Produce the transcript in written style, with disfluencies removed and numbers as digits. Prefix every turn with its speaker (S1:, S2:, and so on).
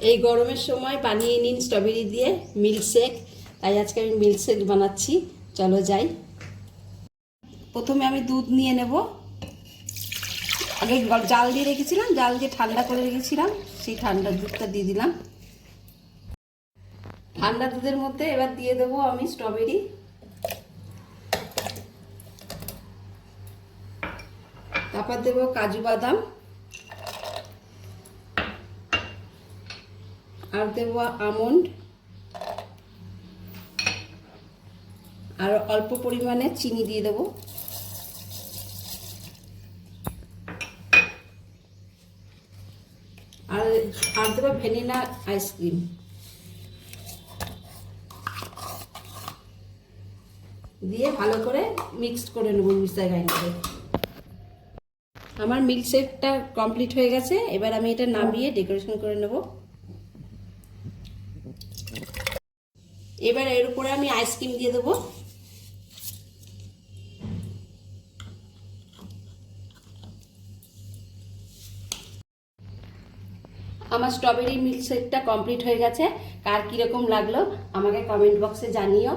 S1: এই গরমের সময় বানিয়ে নিন স্ট্রবেরি দিয়ে মিল্কশেক। তাই আজকে আমি মিল্কশেক বানাচ্ছি। চলো যাই। প্রথমে আমি দুধ নিয়ে নেব। আগে জাল দিয়ে রেখেছিলাম, জাল দিয়ে ঠান্ডা করে রেখেছিলাম, সেই ঠান্ডা দুধটা দিয়ে দিলাম। ঠান্ডা দুধের মধ্যে এবার দিয়ে দেবো আমি স্ট্রবেরি। তারপর দেবো কাজু বাদাম, আর দেবো আমন্ড, আর অল্প পরিমাণে চিনি দিয়ে দেবো। আর দেবো ভ্যানিলা আইসক্রিম। দিয়ে ভালো করে মিক্সড করে নেবো মিক্সার গ্রাইন্ডারে। আমার মিল্কশেকটা কমপ্লিট হয়ে গেছে। এবার আমি এটা নামিয়ে ডেকোরেশন করে নেব। এবার এর উপরে আমি আইসক্রিম দিয়ে দেবো। আমার স্ট্রবেরি মিল্কশেকটা কমপ্লিট হয়ে গেছে। কার কীরকম লাগলো আমাকে কমেন্ট বক্সে জানিও।